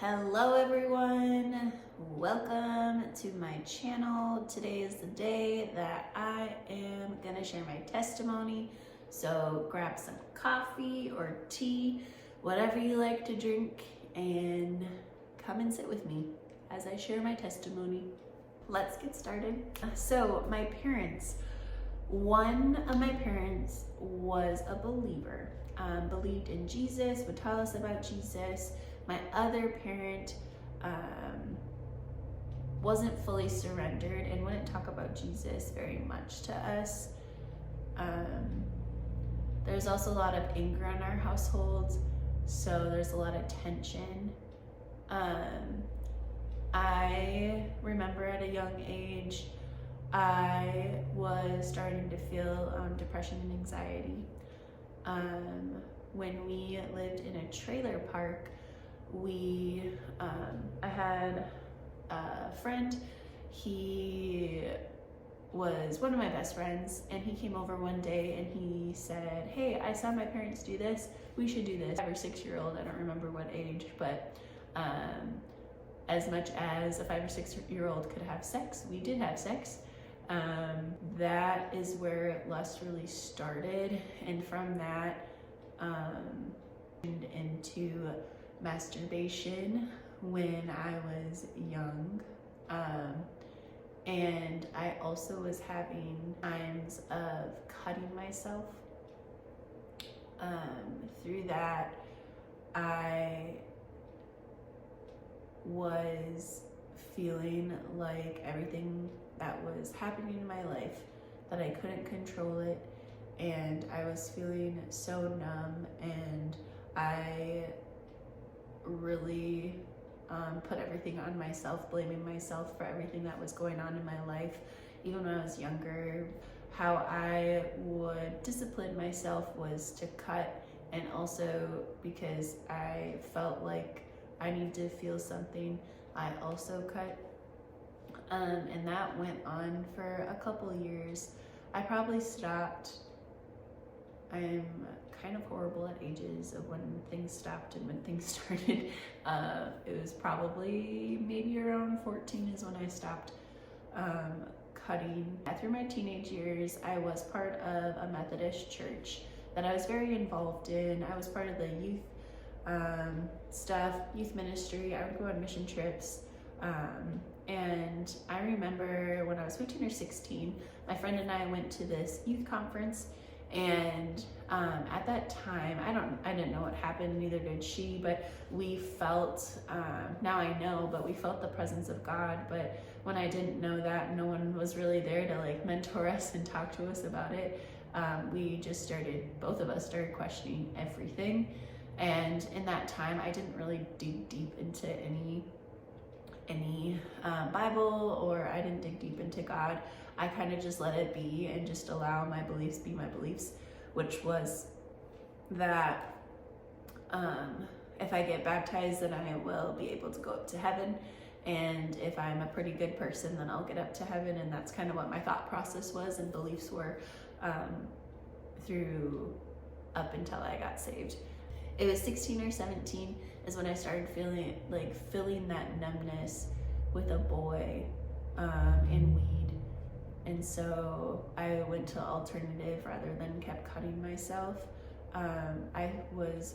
Hello everyone, welcome to my channel. Today is the day that I am gonna share my testimony. So grab some coffee or tea, whatever you like to drink, and come and sit with me as I share my testimony. Let's get started. So my parents, one of my parents was a believer, believed in Jesus, would tell us about Jesus. My other parent wasn't fully surrendered and wouldn't talk about Jesus very much to us. There's also a lot of anger in our household, so there's a lot of tension. I remember at a young age, I was starting to feel depression and anxiety. When we lived in a trailer park, I had a friend. He was one of my best friends, and he came over one day and he said, "Hey, I saw my parents do this. We should do this." 5 or 6-year-old, I don't remember what age, but as much as a 5 or 6-year-old could have sex, we did have sex. That is where lust really started, and from that into masturbation when I was young, and I also was having times of cutting myself. Through that, I was feeling like everything that was happening in my life, that I couldn't control it, and I was feeling so numb, and I really put everything on myself, blaming myself for everything that was going on in my life. Even when I was younger, how I would discipline myself was to cut, and also because I felt like I need to feel something, I also cut. And that went on for a couple years. I probably stopped. I'm kind of horrible at ages of when things stopped and when things started. It was probably maybe around 14 is when I stopped cutting. Through my teenage years, I was part of a Methodist church that I was very involved in. I was part of the youth youth ministry. I would go on mission trips. And I remember when I was 15 or 16, my friend and I went to this youth conference, and at that time, I didn't know what happened, neither did she, but we felt, now I know, but we felt the presence of God. But when I didn't know that, no one was really there to like mentor us and talk to us about it. Both of us started questioning everything. And in that time, I didn't really dig deep into any Bible, or I didn't dig deep into God. I kind of just let it be and just allow my beliefs be my beliefs, which was that if I get baptized, then I will be able to go up to heaven. And if I'm a pretty good person, then I'll get up to heaven. And that's kind of what my thought process was and beliefs were through up until I got saved. It was 16 or 17 is when I started feeling that numbness with a boy and weed. And so I went to alternative rather than kept cutting myself. I was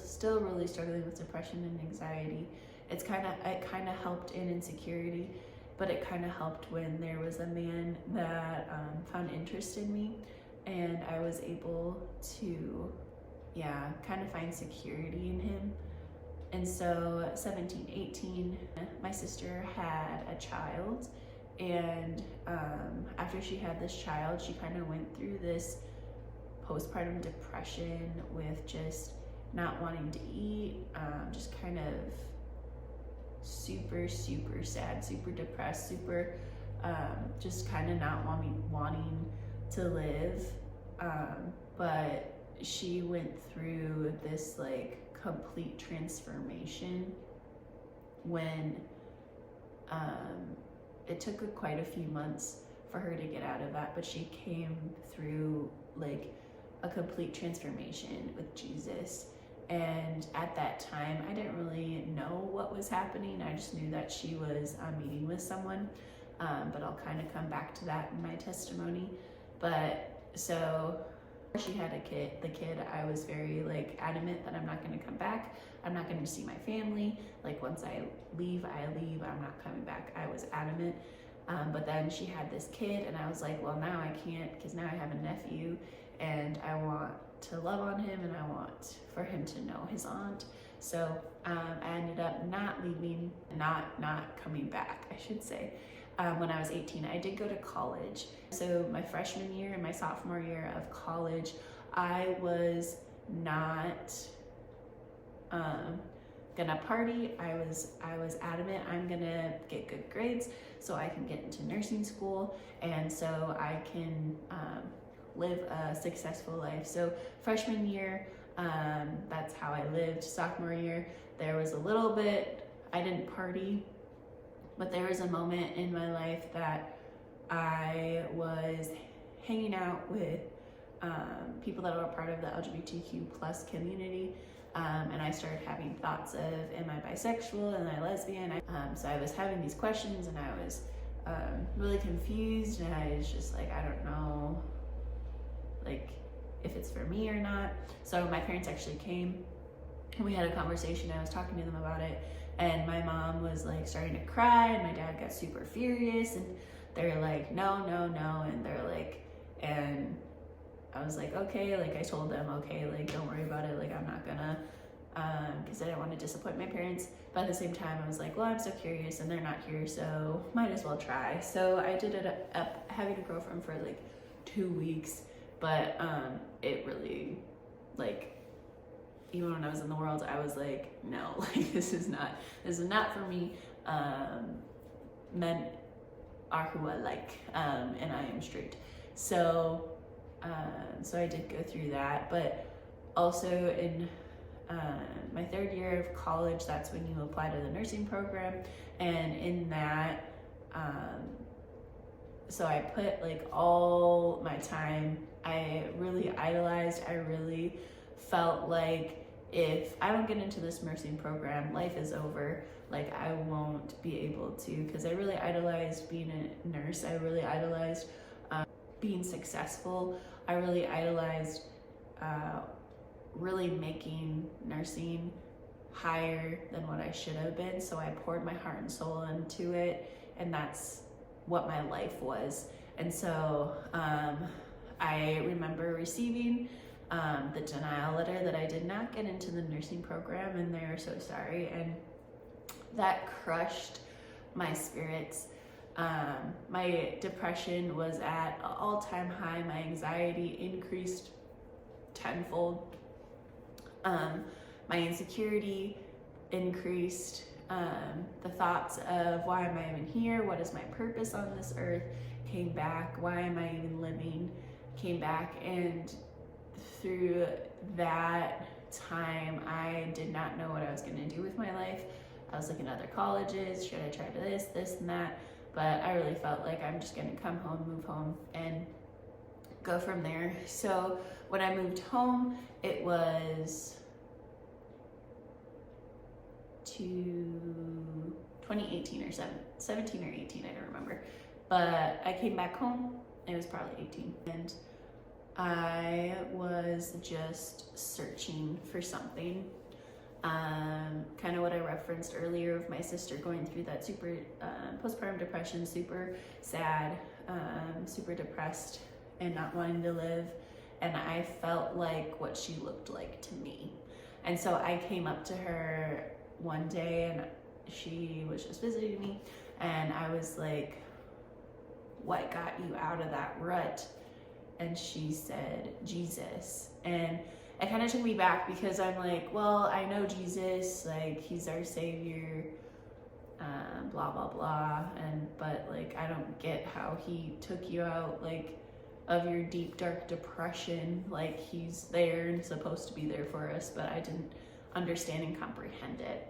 still really struggling with depression and anxiety. It kind of helped in insecurity, but it kind of helped when there was a man that found interest in me, and I was able to kind of find security in him. And so 17, 18, my sister had a child, and after she had this child, she kind of went through this postpartum depression with just not wanting to eat, just kind of super sad, super depressed, super just kind of not wanting to live. But she went through this like complete transformation when it took quite a few months for her to get out of that, but she came through like a complete transformation with Jesus. And at that time, I didn't really know what what was happening. I just knew that she was meeting with someone, but I'll kind of come back to that in my testimony. But so she had the kid, I was very like adamant that I'm not going to come back. I'm not going to see my family. Like once I leave, I'm not coming back. I was adamant. But then she had this kid and I was like, well, now I can't, because now I have a nephew and I want to love on him and I want for him to know his aunt. So I ended up not leaving, not coming back, I should say. When I was 18, I did go to college. So my freshman year and my sophomore year of college, I was not gonna party. I was adamant, I'm gonna get good grades so I can get into nursing school and so I can live a successful life. So freshman year, that's how I lived. Sophomore year, there was a little bit, I didn't party, but there was a moment in my life that I was hanging out with people that were part of the LGBTQ plus community. And I started having thoughts of, am I bisexual, am I lesbian? So I was having these questions and I was really confused and I was just like, I don't know like if it's for me or not. So my parents actually came and we had a conversation. I was talking to them about it and my mom was like starting to cry and my dad got super furious and they're like, no. And they're like, and I was like, okay, like I told them, okay, like don't worry about it, like I'm not gonna, because I didn't want to disappoint my parents, but at the same time I was like, well, I'm so curious and they're not here, so might as well try. So I did it up having a girlfriend for like 2 weeks, but it really, like, even when I was in the world, I was like, no, like this is not for me. Men are who I like, and I am straight. So I did go through that, but also in my third year of college, that's when you apply to the nursing program, and in that, so I put like all my time. I really idolized, I really felt like if I don't get into this nursing program, life is over. Like I won't be able to, because I really idolized being a nurse. I really idolized being successful. I really idolized really making nursing higher than what I should have been. So I poured my heart and soul into it, and that's what my life was. And so I remember receiving the denial letter that I did not get into the nursing program, and they were so sorry, and that crushed my spirits. My depression was at an all-time high. My anxiety increased tenfold. My insecurity increased. The thoughts of why am I even here? What is my purpose on this earth? Came back. Why am I even living? Came back, and through that time, I did not know what I was going to do with my life. I was looking at other colleges. Should I try this and that? But I really felt like I'm just going to come home, move home, and go from there. So when I moved home, it was to 2018 or 17 or 18, I don't remember. But I came back home, it was probably 18, and I was just searching for something. Kind of what I referenced earlier of my sister going through that super postpartum depression, super sad, super depressed, and not wanting to live. And I felt like what she looked like to me. And so I came up to her one day and she was just visiting me, and I was like, what got you out of that rut? And she said, Jesus. And it kind of took me back, because I'm like, well, I know Jesus, like he's our savior, blah, blah, blah. But like, I don't get how he took you out, like, of your deep, dark depression. Like he's there and supposed to be there for us, but I didn't understand and comprehend it.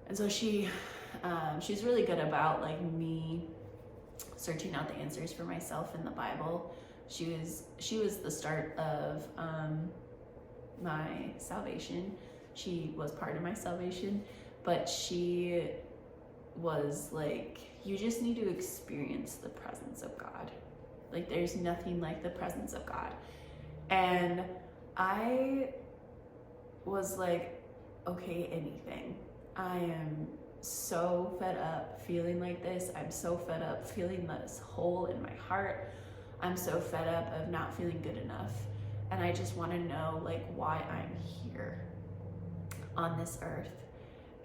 And so she's really good about like me searching out the answers for myself in the Bible. She was the start of my salvation. She was part of my salvation. but she was like, you just need to experience the presence of God. Like, there's nothing like the presence of God. And I was like, okay, anything. I am so fed up feeling like this. I'm so fed up feeling this hole in my heart. I'm so fed up of not feeling good enough. And I just want to know, like, why I'm here on this earth.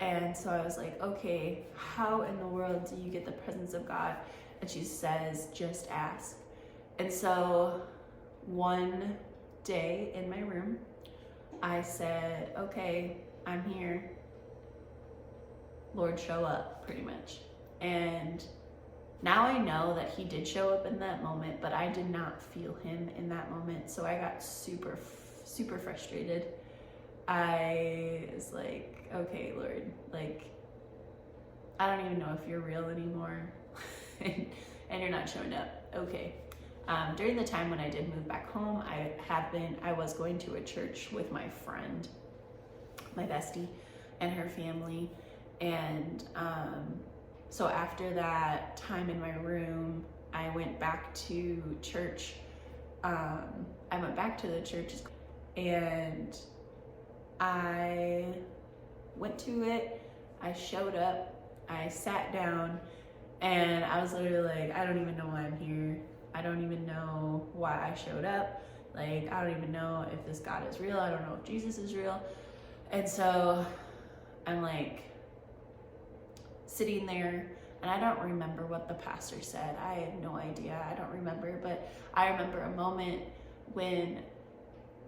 And so I was like, okay, how in the world do you get the presence of God? And she says, just ask. And so one day in my room, I said, okay, I'm here. Lord, show up, pretty much. And now I know that he did show up in that moment, but I did not feel him in that moment. So I got super, super frustrated. I was like, okay, Lord, like, I don't even know if you're real anymore and you're not showing up. Okay. During the time when I did move back home, I was going to a church with my friend, my bestie, and her family. And so after that time in my room, I went back to church. I went back to the church and I went to it. I showed up, I sat down, and I was literally like, I don't even know why I'm here. I don't even know why I showed up. Like, I don't even know if this God is real. I don't know if Jesus is real. And so I'm like sitting there, and I don't remember what the pastor said. I have no idea. I don't remember. But I remember a moment when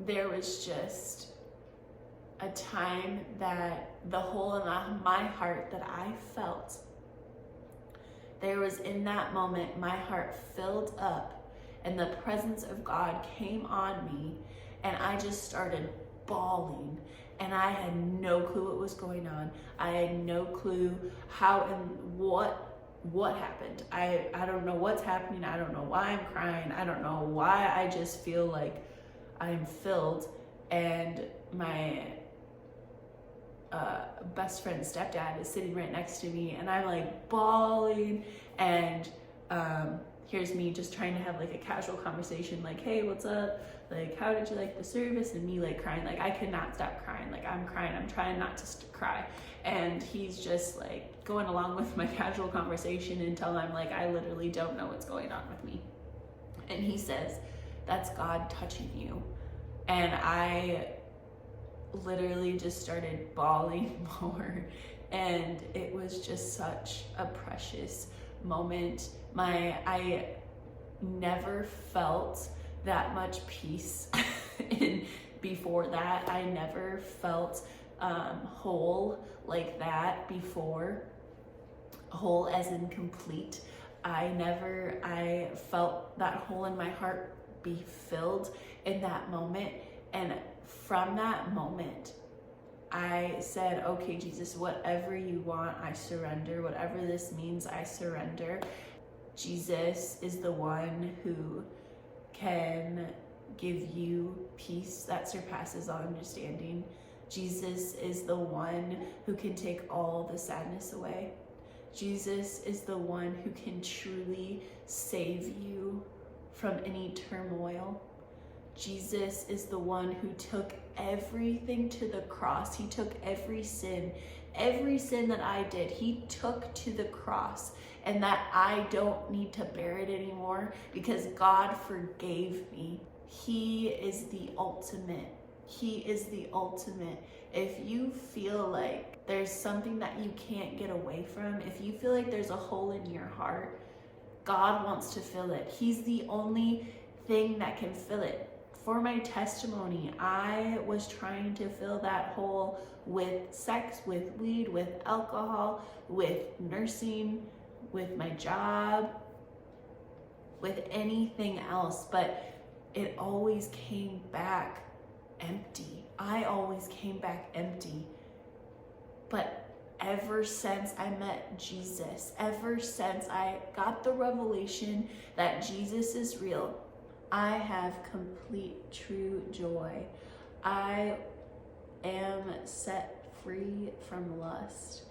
there was just a time that the hole in my heart that I felt, there was in that moment, my heart filled up and the presence of God came on me, and I just started bawling, and I had no clue what was going on. I had no clue how and what happened. I don't know what's happening. I don't know why I'm crying. I don't know why. I just feel like I'm filled. And my best friend's stepdad is sitting right next to me, and I'm like bawling, and here's me just trying to have like a casual conversation, like, hey, what's up? Like, how did you like the service? And me like crying, like I could not stop crying. Like, I'm crying, I'm trying not to cry. And he's just like going along with my casual conversation until I'm like, I literally don't know what's going on with me. And he says, that's God touching you. And I literally just started bawling more, and it was just such a precious moment. I never felt that much peace and before that. I never felt whole like that before, whole as in complete. I felt that hole in my heart be filled in that moment. And from that moment, I said, okay, Jesus, whatever you want, I surrender. Whatever this means, I surrender. Jesus is the one who can give you peace that surpasses all understanding. Jesus is the one who can take all the sadness away. Jesus is the one who can truly save you from any turmoil. Jesus is the one who took everything to the cross. He took every sin that I did, he took to the cross, and that I don't need to bear it anymore because God forgave me. He is the ultimate. He is the ultimate. If you feel like there's something that you can't get away from, if you feel like there's a hole in your heart, God wants to fill it. He's the only thing that can fill it. For my testimony, I was trying to fill that hole with sex, with weed, with alcohol, with nursing, with my job, with anything else, but it always came back empty. I always came back empty. But ever since I met Jesus, ever since I got the revelation that Jesus is real, I have complete, true joy. I am set free from lust.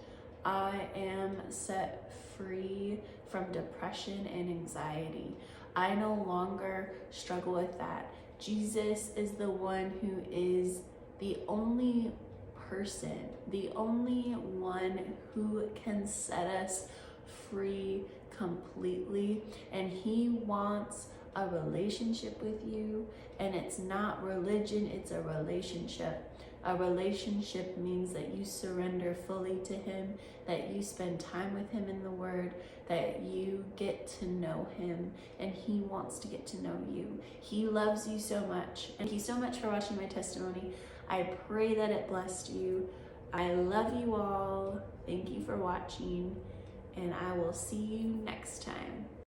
I am set free from depression and anxiety. I no longer struggle with that. Jesus is the one who is the only person, the only one who can set us free completely. And he wants a relationship with you. And it's not religion, it's a relationship. A relationship means that you surrender fully to him, that you spend time with him in the word, that you get to know him, and he wants to get to know you. He loves you so much. And thank you so much for watching my testimony. I pray that it blessed you. I love you all. Thank you for watching, and I will see you next time.